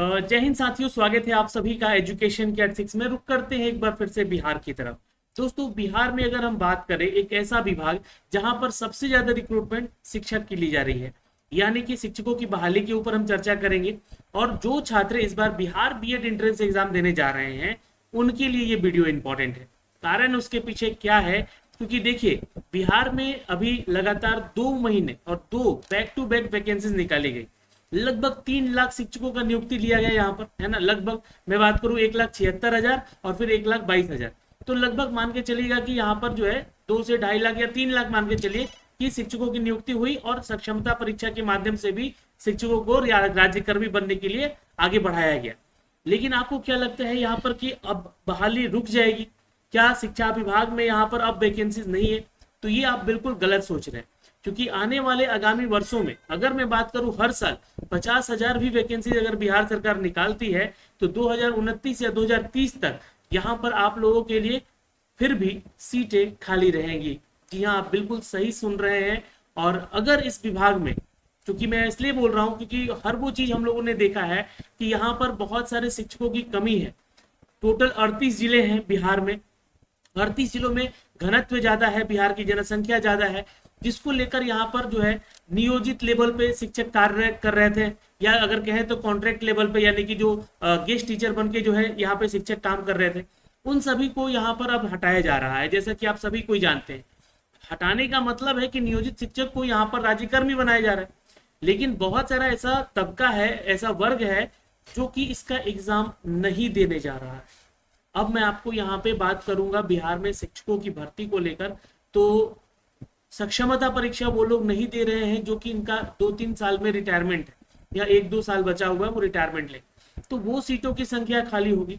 जय हिंद साथियों, स्वागत है आप सभी का एजुकेशन के एट 6 में। रुक करते हैं एक बार फिर से बिहार की तरफ। दोस्तों, बिहार में अगर हम बात करें, एक ऐसा विभाग जहां पर सबसे ज्यादा रिक्रूटमेंट शिक्षक की ली जा रही है, यानी कि शिक्षकों की बहाली के ऊपर हम चर्चा करेंगे। और जो छात्र इस बार बिहार बीएड एंट्रेंस एग्जाम देने जा रहे हैं, उनके लिए ये वीडियो इंपॉर्टेंट है। कारण उसके पीछे क्या है, क्योंकि देखिए, बिहार में अभी लगातार 2 महीने और 2 बैक टू बैक वैकेंसीज निकाली गई। लगभग 3 लाख शिक्षकों का नियुक्ति लिया गया यहाँ पर, है ना। लगभग मैं बात करूं 1,76,000 और फिर 1,22,000, तो लगभग मान के चलिएगा कि यहाँ पर जो है 2 से 2.5 लाख या 3 लाख मान के चलिए कि शिक्षकों की नियुक्ति हुई। और सक्षमता परीक्षा के माध्यम से भी शिक्षकों को राज्यकर्मी बनने के लिए आगे बढ़ाया गया। लेकिन आपको क्या लगता है यहाँ पर कि अब बहाली रुक जाएगी क्या? शिक्षा विभाग में यहाँ पर अब वैकेंसीज नहीं है? तो ये आप बिल्कुल गलत सोच रहे हैं, क्योंकि आने वाले आगामी वर्षों में अगर मैं बात करूं, हर साल 50,000 भी वैकेंसी अगर बिहार सरकार निकालती है तो 2029 या 2030 तक यहां पर आप लोगों के लिए फिर भी सीटें खाली रहेंगी। जी हाँ, आप बिल्कुल सही सुन रहे हैं। और अगर इस विभाग में, क्योंकि मैं इसलिए बोल रहा हूं क्योंकि हर वो चीज हम लोगों ने देखा है कि यहाँ पर बहुत सारे शिक्षकों की कमी है। टोटल 38 जिले हैं बिहार में। 38 जिलों में घनत्व ज्यादा है, बिहार की जनसंख्या ज्यादा है, जिसको लेकर यहाँ पर जो है नियोजित लेवल पे शिक्षक कार्य कर रहे थे, या अगर कहें तो कॉन्ट्रैक्ट लेवल पे, यानी कि जो गेस्ट टीचर बन के जो है यहाँ पे शिक्षक काम कर रहे थे, उन सभी को यहाँ पर अब हटाया जा रहा है। जैसा कि आप सभी को जानते हैं, हटाने का मतलब है कि नियोजित शिक्षक को यहाँ पर राज्यकर्मी बनाया जा रहा है। लेकिन बहुत सारा ऐसा तबका है, ऐसा वर्ग है जो कि इसका एग्जाम नहीं देने जा रहा है। अब मैं आपको यहाँ पे बात करूंगा बिहार में शिक्षकों की भर्ती को लेकर। तो सक्षमता परीक्षा वो लोग नहीं दे रहे हैं जो कि इनका 2-3 साल में रिटायरमेंट है, या 1-2 साल बचा हुआ है वो रिटायरमेंट ले, तो वो सीटों की संख्या खाली होगी।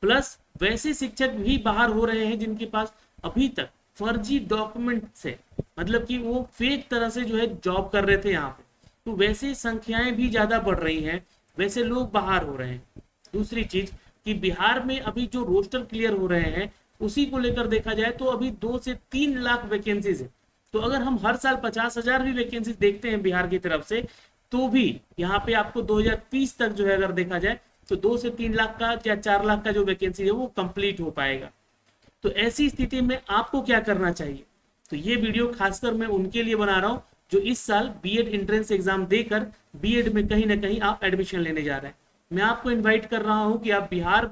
प्लस वैसे शिक्षक भी बाहर हो रहे हैं जिनके पास अभी तक फर्जी डॉक्यूमेंट से, मतलब कि वो फेक तरह से जो है जॉब कर रहे थे यहाँ पे, तो वैसे संख्याएं भी ज्यादा बढ़ रही हैं, वैसे लोग बाहर हो रहे हैं। दूसरी चीज कि बिहार में अभी जो रोस्टर क्लियर हो रहे हैं, उसी को लेकर देखा जाए तो अभी 2 से 3 लाख वैकेंसीज है। तो अगर हम हर साल 50,000 भी वैकेंसी देखते हैं बिहार की तरफ से, तो भी यहाँ पे आपको 2030 तक जो है अगर देखा जाए तो 2 से 3 लाख का या 4 लाख का जो वैकेंसी है वो कंप्लीट हो पाएगा। तो ऐसी स्थिति में आपको क्या करना चाहिए? तो ये वीडियो खासकर मैं उनके लिए बना रहा हूँ जो इस साल बीएड एंट्रेंस एग्जाम देकर बीएड में कहीं ना कहीं आप एडमिशन लेने जा रहे हैं। मैं आपको इन्वाइट कर रहा हूँ कि आप बिहार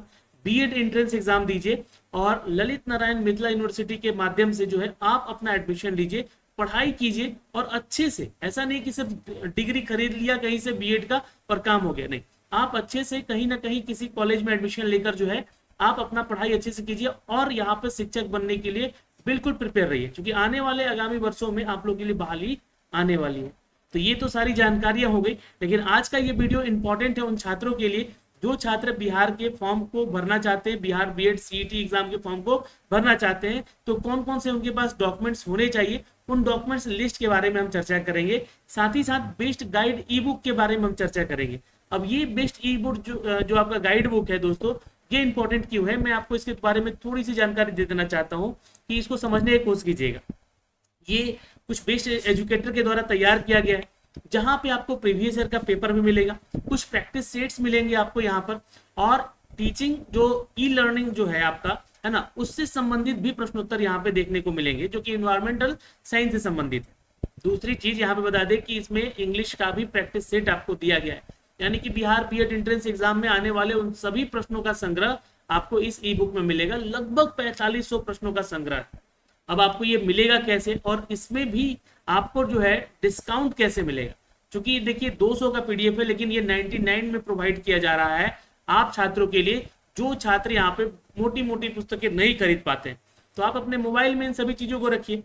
बीएड एंट्रेंस एग्जाम दीजिए और ललित नारायण मिथिला यूनिवर्सिटी के माध्यम से जो है आप अपना एडमिशन लीजिए, पढ़ाई कीजिए और अच्छे से। ऐसा नहीं कि सिर्फ डिग्री खरीद लिया कहीं से बीएड का और काम हो गया, नहीं। आप अच्छे से कहीं ना कहीं किसी कॉलेज में एडमिशन लेकर जो है आप अपना पढ़ाई अच्छे से कीजिए और यहाँ पे शिक्षक बनने के लिए बिल्कुल प्रिपेयर रहिए, क्योंकि आने वाले आगामी वर्षों में आप लोगों के लिए बहाली आने वाली है। तो ये तो सारी जानकारियां हो गई, लेकिन आज का ये वीडियो इंपॉर्टेंट है उन छात्रों के लिए जो छात्र बिहार के फॉर्म को भरना चाहते हैं, बिहार बीएड सीईटी एग्जाम के फॉर्म को भरना चाहते हैं। तो कौन कौन से उनके पास डॉक्यूमेंट्स होने चाहिए, उन डॉक्यूमेंट्स लिस्ट के बारे में हम चर्चा करेंगे। साथ ही साथ बेस्ट गाइड ई बुक के बारे में हम चर्चा करेंगे। अब ये बेस्ट ई बुक जो आपका गाइड बुक है दोस्तों, ये इंपॉर्टेंट क्यों है, मैं आपको इसके बारे में थोड़ी सी जानकारी दे देना चाहता हूँ कि इसको समझने की कोशिश कीजिएगा। ये कुछ बेस्ट एजुकेटर के द्वारा तैयार किया गया है, जहां पे आपको प्रीवियस ईयर का पेपर भी मिलेगा, कुछ प्रैक्टिस सेट्स मिलेंगे आपको यहाँ पर, और टीचिंग जो ई लर्निंग जो है आपका, है ना, उससे संबंधित भी प्रश्नोत्तर यहाँ पे देखने को मिलेंगे जो कि इन्वायरमेंटल साइंस से संबंधित है। दूसरी चीज यहाँ पे बता दें कि इसमें इंग्लिश का भी प्रैक्टिस सेट आपको दिया गया है, यानी कि बिहार बीएड एंट्रेंस एग्जाम में आने वाले उन सभी प्रश्नों का संग्रह आपको इस ई बुक में मिलेगा। लगभग 4500 प्रश्नों का संग्रह। अब आपको ये मिलेगा कैसे, और इसमें भी आपको जो है डिस्काउंट कैसे मिलेगा? क्योंकि देखिए 200 का पीडीएफ है, लेकिन ये 99 में प्रोवाइड किया जा रहा है आप छात्रों के लिए, जो छात्र यहाँ पे मोटी मोटी पुस्तकें नहीं खरीद पाते हैं। तो आप अपने मोबाइल में इन सभी चीजों को रखिए,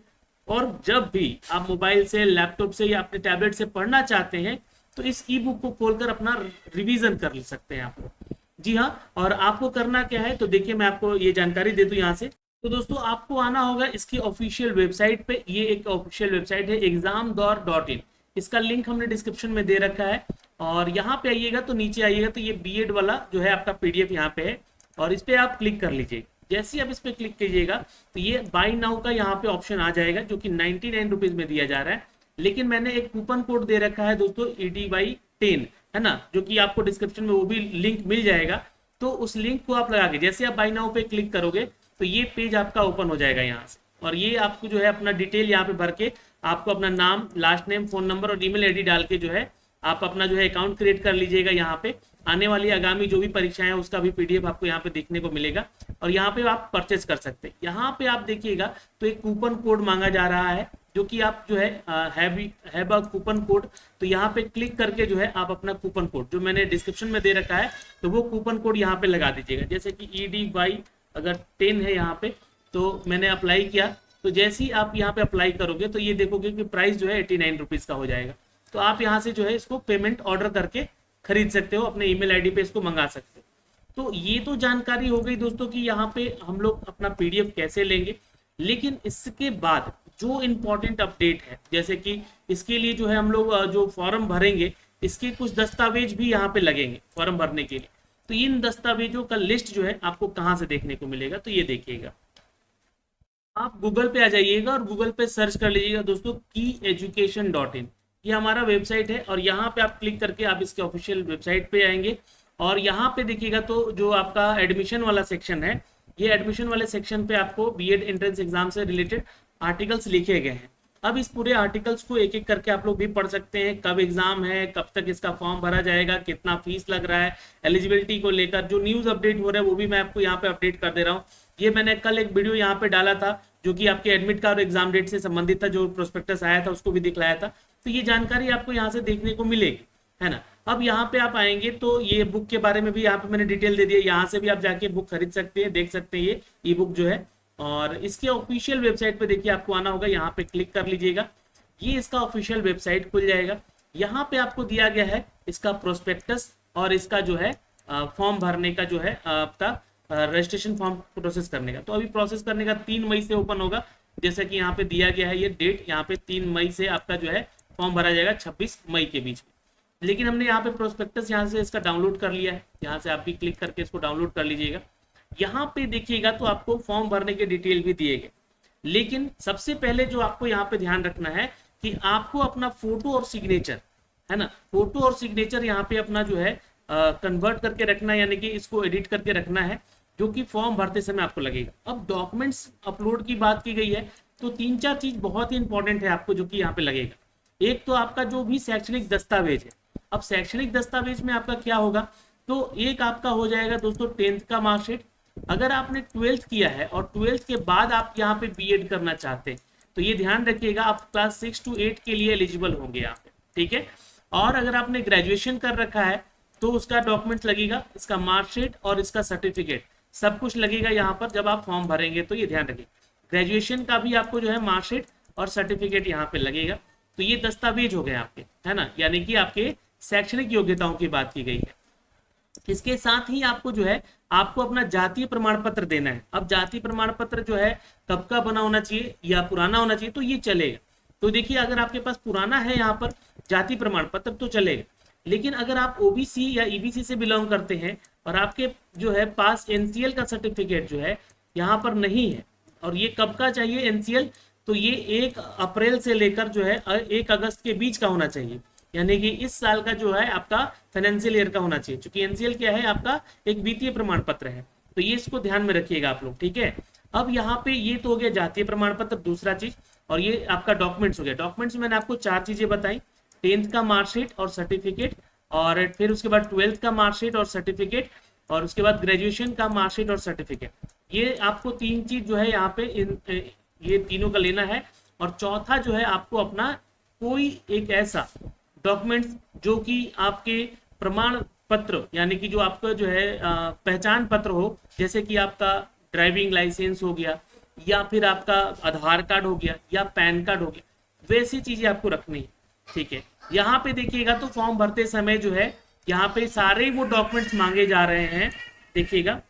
और जब भी आप मोबाइल से, लैपटॉप से या अपने टैबलेट से पढ़ना चाहते हैं तो इस ई बुक को खोलकर अपना रिवीजन कर सकते हैं आप लोग। जी हाँ, और आपको करना क्या है, तो देखिए मैं आपको ये जानकारी दे दूं यहाँ से। तो दोस्तों, आपको आना होगा इसकी ऑफिशियल वेबसाइट पे। ये एक ऑफिशियल वेबसाइट है examdor.in, इसका लिंक हमने डिस्क्रिप्शन में दे रखा है। और यहाँ पे आइएगा तो नीचे आइएगा तो ये बीएड वाला जो है आपका पीडीएफ यहाँ पे है, और इस पे आप क्लिक कर लीजिए। जैसे ही आप इस पे क्लिक कीजिएगा तो ये बाय नाउ का यहाँ पे ऑप्शन आ जाएगा, जो कि 99 रुपीज में दिया जा रहा है। लेकिन मैंने एक कूपन कोड दे रखा है दोस्तों, EDY10, है ना, जो कि आपको डिस्क्रिप्शन में वो भी लिंक मिल जाएगा। तो उस लिंक को आप लगा के जैसे आप बाय नाउ पे क्लिक करोगे तो ये पेज आपका ओपन हो जाएगा यहाँ से, और ये आपको जो है अपना डिटेल यहाँ पे भर के आपको अपना नाम, लास्ट नेम, फोन नंबर और ईमेल आईडी डाल के जो है आप अपना जो है अकाउंट क्रिएट कर लीजिएगा। यहाँ पे आने वाली आगामी जो भी परीक्षाएं हैं उसका भी पीडीएफ आपको यहाँ पे देखने को मिलेगा, और यहाँ पे आप परचेस कर सकते हैं। यहाँ पे आप देखिएगा तो एक कूपन कोड मांगा जा रहा है, जो कि आप जो है हैव अ कूपन कोड, तो यहाँ पे क्लिक करके जो है आप अपना कूपन कोड जो मैंने डिस्क्रिप्शन में दे रखा है तो वो कूपन कोड यहाँ पे लगा दीजिएगा। जैसे कि EDY अगर 10 है यहाँ पे, तो मैंने अप्लाई किया, तो जैसे ही आप यहाँ पे अप्लाई करोगे तो ये देखोगे कि प्राइस जो है 89 रुपीज़ का हो जाएगा। तो आप यहाँ से जो है इसको पेमेंट ऑर्डर करके खरीद सकते हो, अपने ईमेल आईडी पे इसको मंगा सकते हो। तो ये तो जानकारी हो गई दोस्तों कि यहाँ पे हम लोग अपना पीडीएफ कैसे लेंगे। लेकिन इसके बाद जो इम्पोर्टेंट अपडेट है, जैसे कि इसके लिए जो है हम लोग जो फॉर्म भरेंगे इसके कुछ दस्तावेज भी यहाँ पे लगेंगे फॉर्म भरने के लिए। तो इन दस्तावेजों का लिस्ट जो है आपको कहाँ से देखने को मिलेगा, तो ये देखिएगा, आप गूगल पे आ जाइएगा और गूगल पे सर्च कर लीजिएगा दोस्तों kyeducation.in, ये हमारा वेबसाइट है। और यहाँ पे आप क्लिक करके आप इसके ऑफिशियल वेबसाइट पे आएंगे, और यहाँ पे देखिएगा तो जो आपका एडमिशन वाला सेक्शन है, ये एडमिशन वाले सेक्शन पे आपको बीएड एंट्रेंस एग्जाम से रिलेटेड आर्टिकल्स लिखे गए हैं। अब इस पूरे आर्टिकल्स को एक एक करके आप लोग भी पढ़ सकते हैं, कब एग्जाम है, कब तक इसका फॉर्म भरा जाएगा, कितना फीस लग रहा है, एलिजिबिलिटी को लेकर जो न्यूज़ अपडेट हो रहा है वो भी मैं आपको यहाँ पे अपडेट कर दे रहा हूँ। ये मैंने कल एक वीडियो यहाँ पे डाला था जो कि आपके एडमिट कार्ड और एग्जाम डेट से संबंधित था, जो प्रोस्पेक्टस आया था उसको भी दिखलाया था। तो ये जानकारी आपको यहाँ से देखने को मिलेगी, है ना। अब यहाँ पे आप आएंगे तो ये बुक के बारे में भी यहाँ पे मैंने डिटेल दे दिया, यहाँ से भी आप जाके बुक खरीद सकते हैं, देख सकते हैं ये ई बुक जो है। और इसके ऑफिशियल वेबसाइट पे देखिए आपको आना होगा, यहाँ पे क्लिक कर लीजिएगा, ये इसका ऑफिशियल वेबसाइट खुल जाएगा। यहाँ पे आपको दिया गया है इसका प्रोस्पेक्टस और इसका जो है फॉर्म भरने का जो है आपका रजिस्ट्रेशन फॉर्म प्रोसेस करने का। तो अभी प्रोसेस करने का 3 मई से ओपन होगा, जैसा कि यहाँ पे दिया गया है ये डेट, यहाँ पे 3 मई से आपका जो है फॉर्म भरा जाएगा 26 मई के बीच में। लेकिन हमने यहाँ पे प्रोस्पेक्टस यहाँ से इसका डाउनलोड कर लिया है, यहाँ से आप भी क्लिक करके इसको डाउनलोड कर लीजिएगा। यहाँ पे देखिएगा तो आपको फॉर्म भरने के डिटेल भी दिए गए, लेकिन सबसे पहले जो आपको यहाँ पे ध्यान रखना है कि आपको अपना फोटो और सिग्नेचर, है ना, फोटो और सिग्नेचर यहाँ पे अपना जो है कन्वर्ट करके रखना है, यानी कि इसको एडिट करके रखना है, जो कि फॉर्म भरते समय आपको लगेगा। अब डॉक्यूमेंट्स अपलोड की बात की गई है तो 3-4 चीज बहुत ही इंपॉर्टेंट है आपको जो कि यहाँ पे लगेगा। एक तो आपका जो भी शैक्षणिक दस्तावेज है, अब शैक्षणिक दस्तावेज में आपका क्या होगा, तो एक आपका हो जाएगा दोस्तों 10th का मार्कशीट। अगर आपने 12th किया है और 12th के बाद आप यहाँ पे बीएड करना चाहते हैं तो ये ध्यान रखिएगा आप क्लास 6 to 8 के लिए एलिजिबल होंगे यहाँ पे, ठीक है। और अगर आपने ग्रेजुएशन कर रखा है तो उसका डॉक्यूमेंट्स लगेगा, इसका मार्कशीट और इसका सर्टिफिकेट, सब कुछ लगेगा यहाँ पर जब आप फॉर्म भरेंगे। तो ये ध्यान रखिए, ग्रेजुएशन का भी आपको जो है मार्कशीट और सर्टिफिकेट यहाँ पे लगेगा। तो ये दस्तावेज हो गए आपके, है ना, यानी कि आपके शैक्षणिक योग्यताओं की बात की गई है। इसके साथ ही आपको जो है आपको अपना जातीय प्रमाण पत्र देना है। अब जातीय प्रमाण पत्र जो है कब का बना होना चाहिए या पुराना होना चाहिए, तो ये चलेगा। तो देखिए अगर आपके पास पुराना है यहाँ पर जाति प्रमाण पत्र तो चलेगा, लेकिन अगर आप ओबीसी या ईबीसी से बिलोंग करते हैं और आपके जो है पास एनसीएल का सर्टिफिकेट जो है यहाँ पर नहीं है, और ये कब का चाहिए एनसीएल, तो ये 1 अप्रैल से लेकर जो है 1 अगस्त के बीच का होना चाहिए, यानी कि इस साल का जो है आपका फाइनेंशियल ईयर का होना चाहिए। क्योंकि एनसीएल क्या है, आपका एक वित्तीय प्रमाण पत्र है, तो ये इसको ध्यान में रखिएगा आप लोग, ठीक है। अब यहाँ पे ये तो हो गया जातीय प्रमाण पत्र, दूसरा चीज, और ये आपका डॉक्यूमेंट्स हो गया। डॉक्यूमेंट्स मैंने आपको 4 चीजें बताई, 10th का मार्कशीट और सर्टिफिकेट, और फिर उसके बाद 12th का मार्कशीट और सर्टिफिकेट, और उसके बाद ग्रेजुएशन का मार्कशीट और सर्टिफिकेट। ये आपको 3 चीज जो है यहाँ पे ये तीनों का लेना है। और चौथा जो है आपको अपना कोई एक ऐसा डॉक्यूमेंट्स जो कि आपके प्रमाण पत्र, यानी कि जो आपका जो है पहचान पत्र हो, जैसे कि आपका ड्राइविंग लाइसेंस हो गया, या फिर आपका आधार कार्ड हो गया, या पैन कार्ड हो गया, वैसी चीजें आपको रखनी है, ठीक है। यहाँ पे देखिएगा तो फॉर्म भरते समय जो है यहाँ पे सारे वो डॉक्यूमेंट्स मांगे जा रहे हैं, देखिएगा।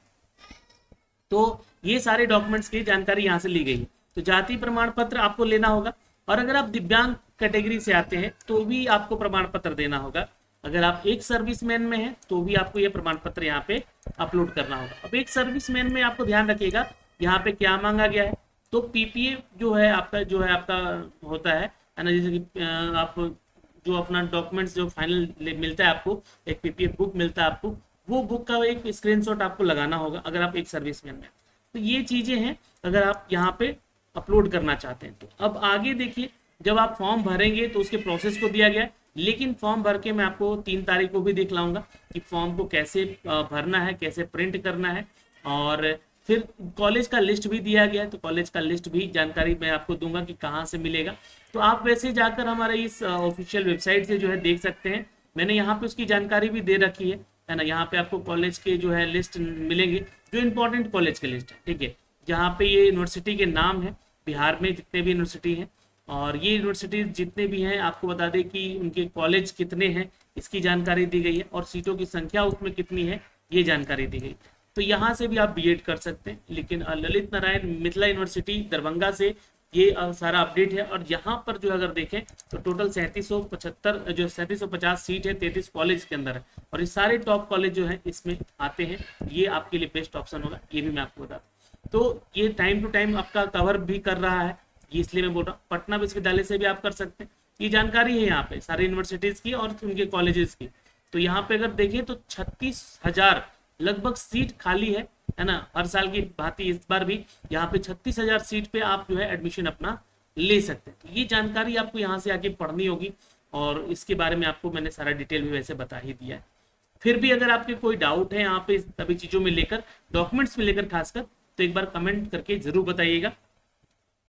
तो ये सारे डॉक्यूमेंट्स की जानकारी यहाँ से ली गई है। तो जाति प्रमाण पत्र आपको लेना होगा, और अगर आप दिव्यांग कैटेगरी से आते हैं तो भी आपको प्रमाण पत्र देना होगा। अगर आप एक सर्विसमैन में हैं तो भी आपको ये प्रमाण पत्र यहाँ पे अपलोड करना होगा। अब एक सर्विसमैन में आपको ध्यान रखिएगा यहाँ पे क्या मांगा गया है, तो पीपीए जो है आपका होता है ना, जैसे कि आप जो अपना डॉक्यूमेंट्स जो फाइनल मिलता है आपको, एक पीपीएफ बुक मिलता है आपको, वो बुक का एक स्क्रीनशॉट आपको लगाना होगा अगर आप एक सर्विसमैन में। तो ये चीजें हैं अगर आप यहाँ पे अपलोड करना चाहते हैं। तो अब आगे देखिए, जब आप फॉर्म भरेंगे तो उसके प्रोसेस को दिया गया है, लेकिन फॉर्म भर के मैं आपको 3 तारीख को भी दिखलाऊंगा कि फॉर्म को कैसे भरना है, कैसे प्रिंट करना है, और फिर कॉलेज का लिस्ट भी दिया गया है। तो कॉलेज का लिस्ट भी जानकारी मैं आपको दूंगा कि कहाँ से मिलेगा। तो आप वैसे जाकर हमारे इस ऑफिशियल वेबसाइट से जो है देख सकते हैं, मैंने यहाँ पे उसकी जानकारी भी दे रखी है ना। यहाँ पे आपको कॉलेज के जो है लिस्ट मिलेंगे, जो इंपॉर्टेंट कॉलेज के लिस्ट है, ठीक है। जहाँ पे ये यूनिवर्सिटी के नाम है, बिहार में जितने भी यूनिवर्सिटी हैं, और ये यूनिवर्सिटी जितने भी हैं आपको बता दें कि उनके कॉलेज कितने हैं इसकी जानकारी दी गई है, और सीटों की संख्या उसमें कितनी है ये जानकारी दी गई। तो यहाँ से भी आप बीएड कर सकते हैं। लेकिन ललित नारायण मिथिला यूनिवर्सिटी दरभंगा से ये सारा अपडेट है। और यहाँ पर जो अगर देखें तो टोटल 3775 जो 3750 सीट है 33 कॉलेज के अंदर है, और ये सारे टॉप कॉलेज जो है इसमें आते हैं। ये आपके लिए बेस्ट ऑप्शन होगा, ये भी मैं आपको बता दूं। तो ये टाइम टू टाइम आपका कवर भी कर रहा है, ये इसलिए मैं बोल रहा हूँ। पटना विश्वविद्यालय से भी आप कर सकते हैं, ये जानकारी है यहाँ पे सारी यूनिवर्सिटीज की और उनके कॉलेजेस की। तो यहाँ पे अगर देखें तो 36,000 लगभग सीट खाली है ना। हर साल की भांति इस बार भी यहाँ पे 36,000 सीट पे आप जो है एडमिशन अपना ले सकते हैं। तो ये जानकारी आपको यहाँ से आके पढ़नी होगी, और इसके बारे में आपको मैंने सारा डिटेल भी वैसे बता ही दिया है। फिर भी अगर आपके कोई डाउट है यहाँ पे सभी चीजों में लेकर, डॉक्यूमेंट्स में लेकर खासकर, तो एक बार कमेंट करके जरूर बताइएगा।